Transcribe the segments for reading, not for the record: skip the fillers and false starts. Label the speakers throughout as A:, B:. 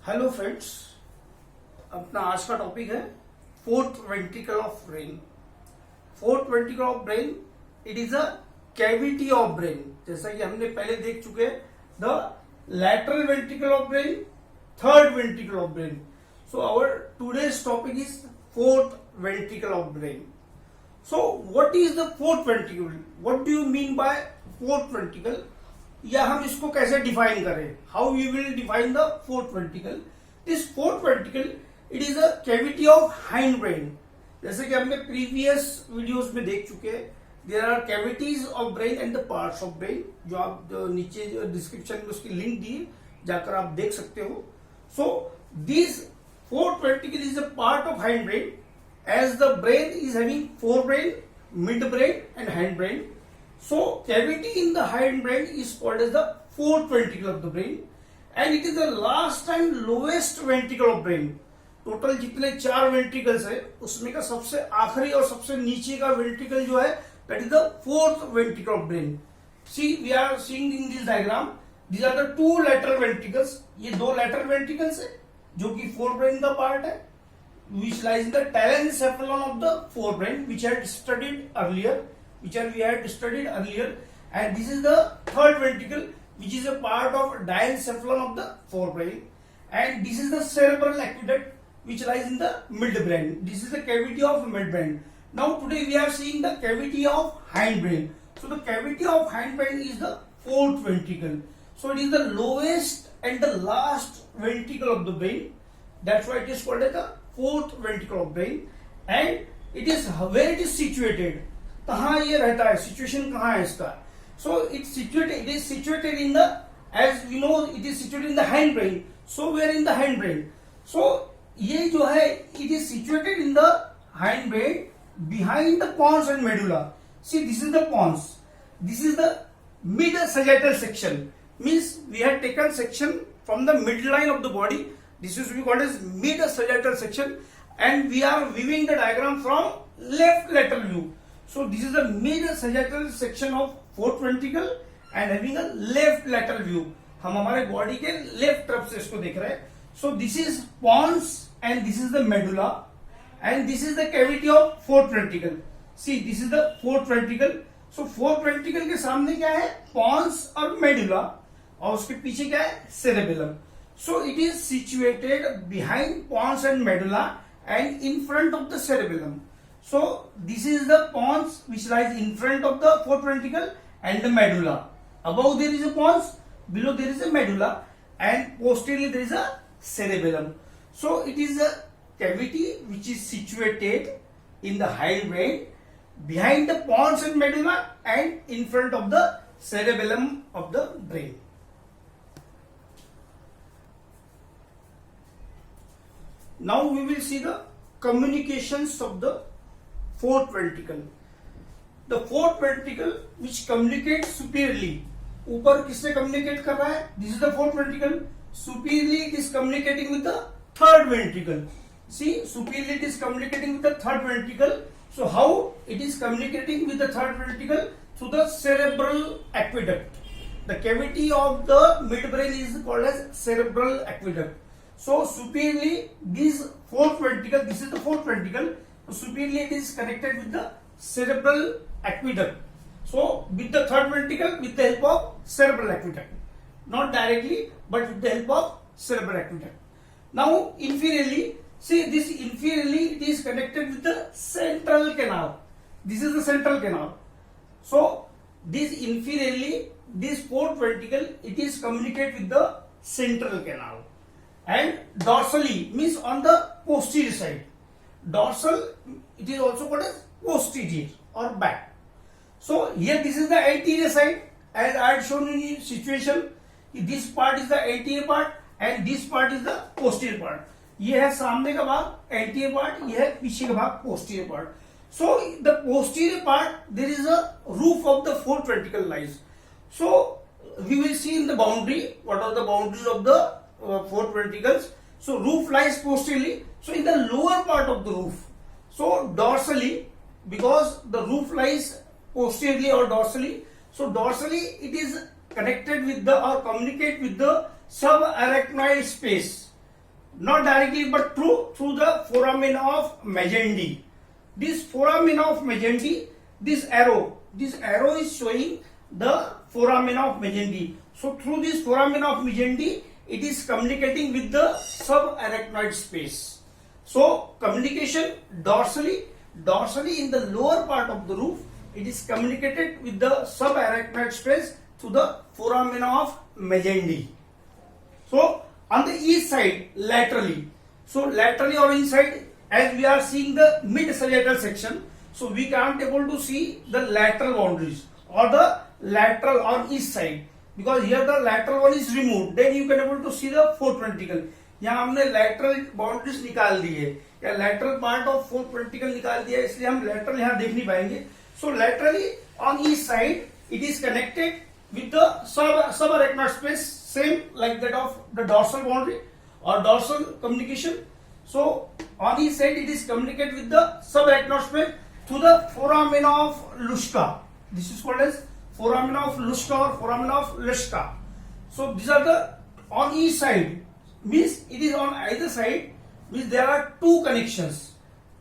A: Hello friends, अपना आज का टॉपिक है fourth ventricle of brain. Fourth ventricle of brain, it is a cavity of brain. जैसा कि हमने पहले देख चुके हैं, the lateral ventricle of brain, third ventricle of brain. So our today's topic is fourth ventricle of brain. So what is the fourth ventricle? What do you mean by fourth ventricle, या हम इसको कैसे define करें? How we will define the fourth ventricle? This fourth ventricle, it is a cavity of hind brain. जैसे कि हमने previous videos में देख चुके हैं, there are cavities of brain and the parts of brain, जो आप नीचे डिस्क्रिप्शन में उसकी लिंक दिए, जाकर आप देख सकते हो। So this fourth ventricle is a part of hind brain, as the brain is having forebrain, midbrain and hindbrain. So cavity in the hindbrain is called as the fourth ventricle of the brain, and it is the last and lowest ventricle of brain. Total जितने चार ventricles है उसमें का सबसे आखिरी और सबसे नीचे का वेंट्रिकल जो है, that is the fourth ventricle of brain. See we are seeing in this diagram, these are the two lateral ventricles. ये दो लैटरल वेंट्रिकल्स है जो कि फोरब्रेन का पार्ट है, which lies in the telencephalon of the forebrain, which we had studied earlier, and this is the third ventricle, which is a part of diencephalon of the forebrain, and this is the cerebral aqueduct, which lies in the midbrain. This is the cavity of midbrain. Now today we are seeing the cavity of hindbrain. So the cavity of hindbrain is the fourth ventricle. So it is the lowest and the last ventricle of the brain. That's why it is called as the fourth ventricle of brain, and it is where it is situated. कहाँ ये रहता है, situation कहाँ है इसका? So it is situated in the, as we know, it is situated in the hindbrain. So where in the hindbrain? So ये जो है, it is situated in the hindbrain behind the pons and medulla. See, this is the pons. This is the mid sagittal section. Means we have taken section from the midline of the body. This is we call as mid sagittal section, and we are viewing the diagram from left lateral view. So this is the mid sagittal section of fourth ventricle and having a left lateral view. हम हमारे body के left तरफ से इसको देख रहे हैं. So this is pons and this is the medulla, and this is the cavity of fourth ventricle. See, this is the fourth ventricle. So fourth ventricle के सामने क्या है? pons और medulla, और उसके पीछे क्या है? cerebellum. So it is situated behind pons and medulla and in front of the cerebellum. So this is the pons which lies in front of the fourth ventricle and the medulla. Above there is a pons, below there is a medulla, and posteriorly there is a cerebellum. So it is a cavity which is situated in the hindbrain behind the pons and medulla and in front of the cerebellum of the brain. Now we will see the communications of the fourth ventricle. The fourth ventricle which communicates superiorly. ऊपर किससे communicate कर रहा है? This is the fourth ventricle. Superiorly it is communicating with the third ventricle. See, superiorly it is communicating with the third ventricle. So how it is communicating with the third ventricle? Through the cerebral aqueduct. The cavity of the midbrain is called as cerebral aqueduct. So superiorly, this fourth ventricle, this is the fourth ventricle. So superiorly it is connected with the cerebral aqueduct. So with the third ventricle, with the help of cerebral aqueduct, not directly, but with the help of cerebral aqueduct. Now inferiorly, see, this inferiorly it is connected with the central canal. This is the central canal. So this inferiorly, this fourth ventricle, it is communicate with the central canal. And dorsally means on the posterior side. Dorsal, it is also called as posterior or back. So here this is the anterior side, as I had shown in the situation. This part is the anterior part and this part is the posterior part. ये है सामने का भाग anterior part, ये है पीछे का भाग posterior part. So the posterior part, there is a roof of the fourth ventricle lies. So we will see in the boundary what are the boundaries of the fourth ventricles. So roof lies posteriorly. So in the lower part of the roof, so dorsally, because the roof lies posteriorly or dorsally, so dorsally it is connected with the or communicate with the subarachnoid space. not directly but through the foramen of Magendie. This foramen of Magendie, this arrow is showing the foramen of Magendie. So through this foramen of Magendie, it is communicating with the subarachnoid space. So communication dorsally in the lower part of the roof, it is communicated with the subarachnoid space through the foramen of Magendie. So on the east side, laterally. So laterally or inside, as we are seeing the mid-sagittal section, so we can't able to see the lateral boundaries or the lateral on east side, because here the lateral one is removed. Then you can able to see the fourth ventricle. यहाँ हमने lateral boundaries निकाल दी है या lateral part of fourth ventricle निकाल दिया है, इसलिए हम lateral यहाँ देख नहीं पाएंगे. So laterally on east side, it is connected with the subarachnoid space, same like that of the dorsal boundary or dorsal communication. So on each side it is communicated with the subarachnoid space through the foramen of Luschka. This is called as foramen of Luschka or foramen of Leschka. So these are the on each side, means it is on either side, means there are two connections.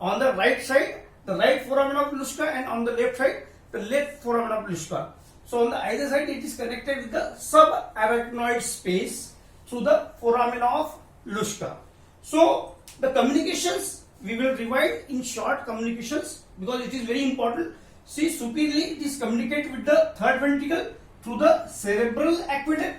A: On the right side, the right foramen of Luschka, and on the left side, the left foramen of Luschka. So on the either side, it is connected with the subarachnoid space through the foramen of Luschka. So the communications we will divide in short communications because it is very important. See, superiorly it is communicated with the third ventricle through the cerebral aqueduct,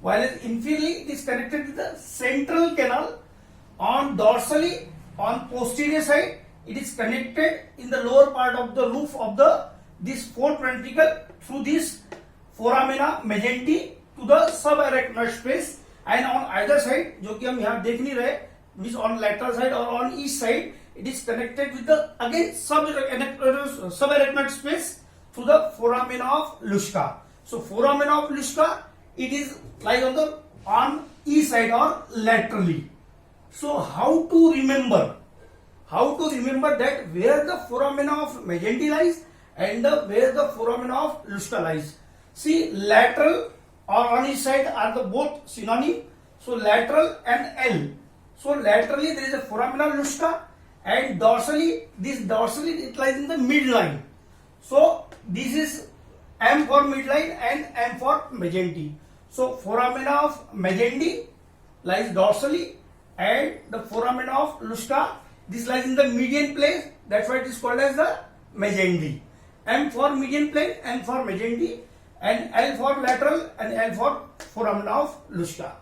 A: while inferiorly it is connected with the central canal. On dorsally, on posterior side, it is connected in the lower part of the roof of this fourth ventricle through this foramina Magendie to the subarachnoid space, and on either side, जो कि हम यहाँ देख नहीं रहे, means on lateral side or on each side, it is connected with the again subarachnoid space through the foramen of Luschka. So foramen of Luschka, it is lies on each side or laterally. So how to remember that where the foramen of Magendie lies and where the foramen of Luschka lies. See, lateral or on each side are the both synonym. So lateral and L. So laterally there is a foramen of Luschka, and dorsally it lies in the midline. So this is M for midline and M for Magendie. So foramen of Magendie lies dorsally, and the foramen of Luschka, this lies in the median plane. That's why it is called as the Magendie. M for median plane, M for Magendie, and L for lateral, and L for foramen of Luschka.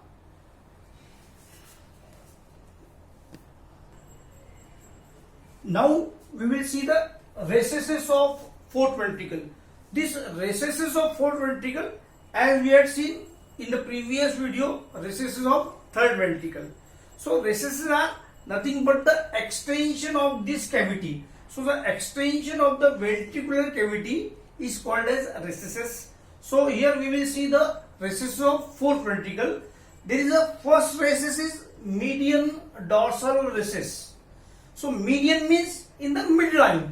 A: Now we will see the recesses of fourth ventricle. These recesses of fourth ventricle, as we had seen in the previous video, recesses of third ventricle. So recesses are nothing but the extension of this cavity. So the extension of the ventricular cavity is called as recesses. So here we will see the recesses of fourth ventricle. There is a first recess is median dorsal recess. So median means in the midline.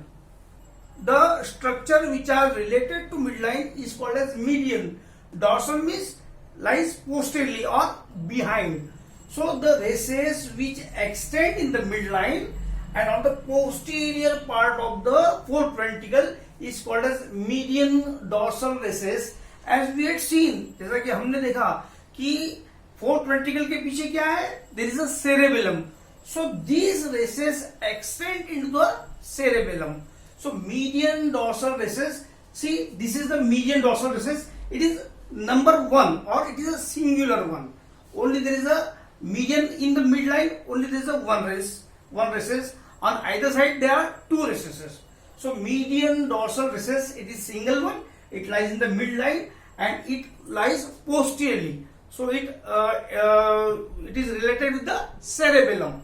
A: The structure which are related to midline is called as median. Dorsal means lies posteriorly or behind. So the recess which extend in the midline and on the posterior part of the fourth ventricle is called as median dorsal recess. As we had seen, जैसा कि हमने देखा कि fourth ventricle के पीछे क्या है? There is a cerebellum. So these recesses extend into the cerebellum. So median dorsal recess. See, this is the median dorsal recess. It is number one, or it is a singular one. Only there is a median in the midline. Only there is a one recess. On either side there are two recesses. So median dorsal recess, it is single one. It lies in the midline and it lies posteriorly. So it is related with the cerebellum.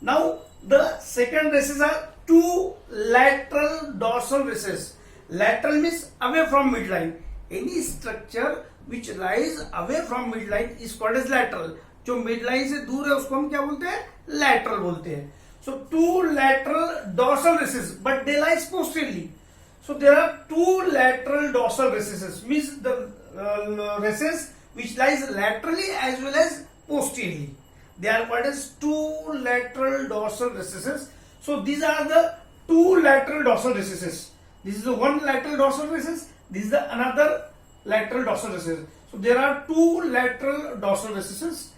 A: Now the second recess are two lateral dorsal recesses. Lateral means away from midline. Any structure which lies away from midline is called as lateral. जो midline से दूर है उसको हम क्या बोलते हैं? Lateral बोलते हैं. So two lateral dorsal recesses, but they lie posteriorly. So there are two lateral dorsal recesses, means the recess which lies laterally as well as posteriorly. they are called as two lateral dorsal recesses. So these are the two lateral dorsal recesses. This is the one lateral dorsal recess. This is the another lateral dorsal recess. So there are two lateral dorsal recesses.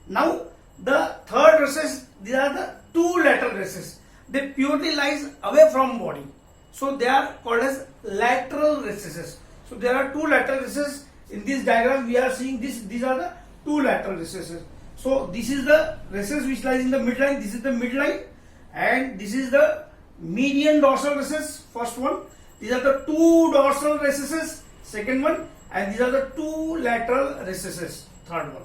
A: Now the third recess, these are the two lateral recesses. They purely lies away from body. So they are called as lateral recesses. So there are two lateral recesses. In this diagram we are seeing this. These are the two lateral recesses. So this is the recess which lies in the midline. This is the midline, and this is the median dorsal recess. First one. These are the two dorsal recesses. Second one, and these are the two lateral recesses. Third one.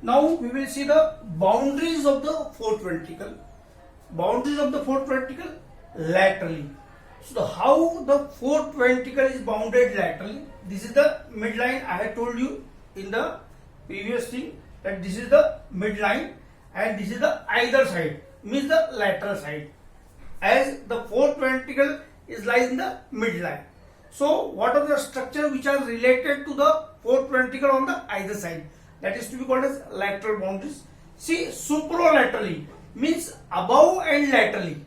A: Now we will see the boundaries of the fourth ventricle. Boundaries of the fourth ventricle laterally. So how the fourth ventricle is bounded laterally? This is the midline. I had told you in the previous thing that this is the midline and this is the either side, means the lateral side. As the fourth ventricle is lies in the midline. So what are the structures which are related to the fourth ventricle on the either side? That is to be called as lateral boundaries. See, supralaterally means above and laterally.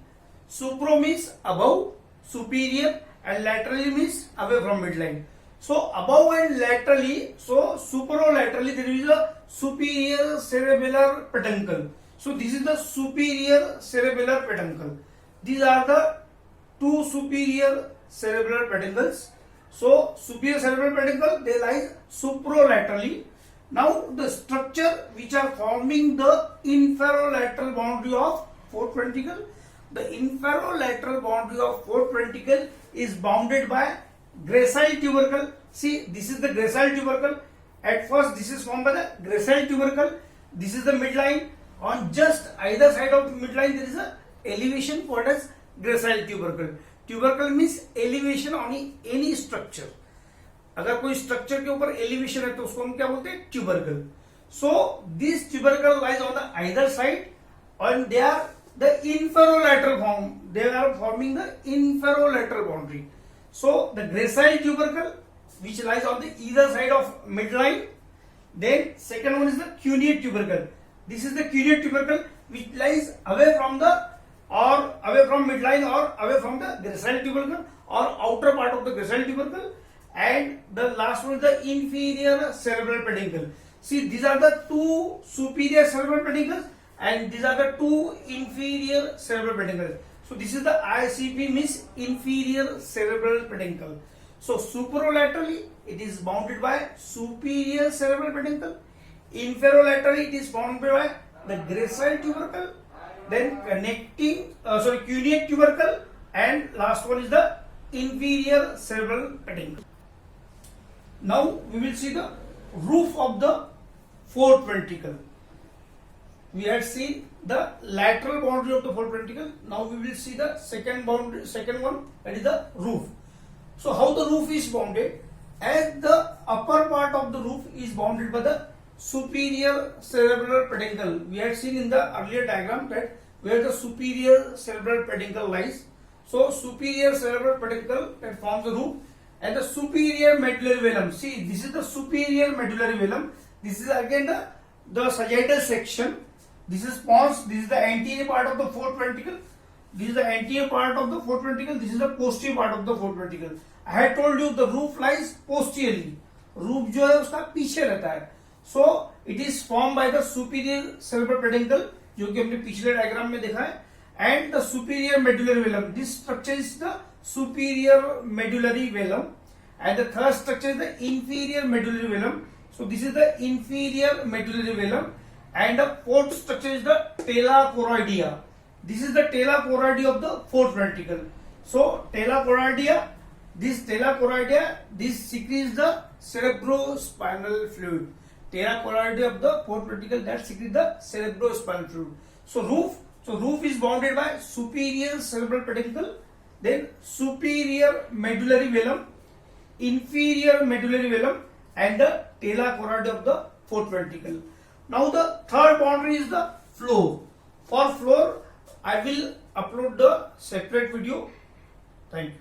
A: Supro means above, superior, and laterally means away from midline. So above and laterally, so supralaterally there is a superior cerebellar peduncle. So this is the superior cerebellar peduncle. These are the two superior cerebellar peduncles. So superior cerebellar peduncle, they lie supralaterally. Now the structure which are forming the inferolateral boundary of fourth ventricle. The inferolateral boundary of fourth ventricle is bounded by gracile tubercle. See, this is the gracile tubercle. At first this is formed by the gracile tubercle. This is the midline. On just either side of the midline there is a elevation called as gracile tubercle. Tubercle means elevation on any structure. अगर कोई structure के ऊपर elevation है तो उसको हम क्या बोलते हैं? Tubercle. So this tubercle lies on the either side and they are the inferolateral form. They are forming the inferolateral boundary. So the gracile tubercle which lies on the either side of midline. Then second one is the cuneate tubercle. This is the cuneate tubercle which lies away from the or away from midline or away from the gracile tubercle or outer part of the gracile tubercle. And the last one is the inferior cerebral peduncle. See, these are the two superior cerebral peduncles and these are the two inferior cerebral peduncles. So this is the ICP, means inferior cerebral peduncle. So supralaterally it is bounded by superior cerebral peduncle. Inferolaterally it is bounded by the gracile tubercle. Then connecting cuneate tubercle, and last one is the inferior cerebral peduncle. Now we will see the roof of the fourth ventricle. We had seen the lateral boundary of the fourth ventricle. Now we will see the second one, that is the roof. So how the roof is bounded? As the upper part of the roof is bounded by the superior cerebral peduncle. We had seen in the earlier diagram that where the superior cerebral peduncle lies. So superior cerebral peduncle that forms the roof, and the superior medullary velum. See, this is the superior medullary velum. This is again the sagittal section. This is pons. This is the anterior part of the fourth ventricle. This is the anterior part of the fourth ventricle. This is the posterior part of the fourth ventricle. I had told you the roof lies posteriorly. Roof जो है उसका पीछे रहता है. So it is formed by the superior cerebral peduncle, जो कि हमने पिछले डायग्राम में देखा है, and the superior medullary velum. This structure is the superior medullary velum, and the third structure is the inferior medullary velum. So this is the inferior medullary velum, and the fourth structure is the tela choroidea. This is the tela choroidea of the fourth ventricle. So tela choroidea, this secretes the cerebrospinal fluid. Tela choroidea of the fourth ventricle that secretes the cerebrospinal fluid. So roof is bounded by superior cerebral peduncle, then superior medullary velum, inferior medullary velum, and the tela choroidea of the fourth ventricle. Now the third boundary is the floor. For floor, I will upload the separate video. Thank you.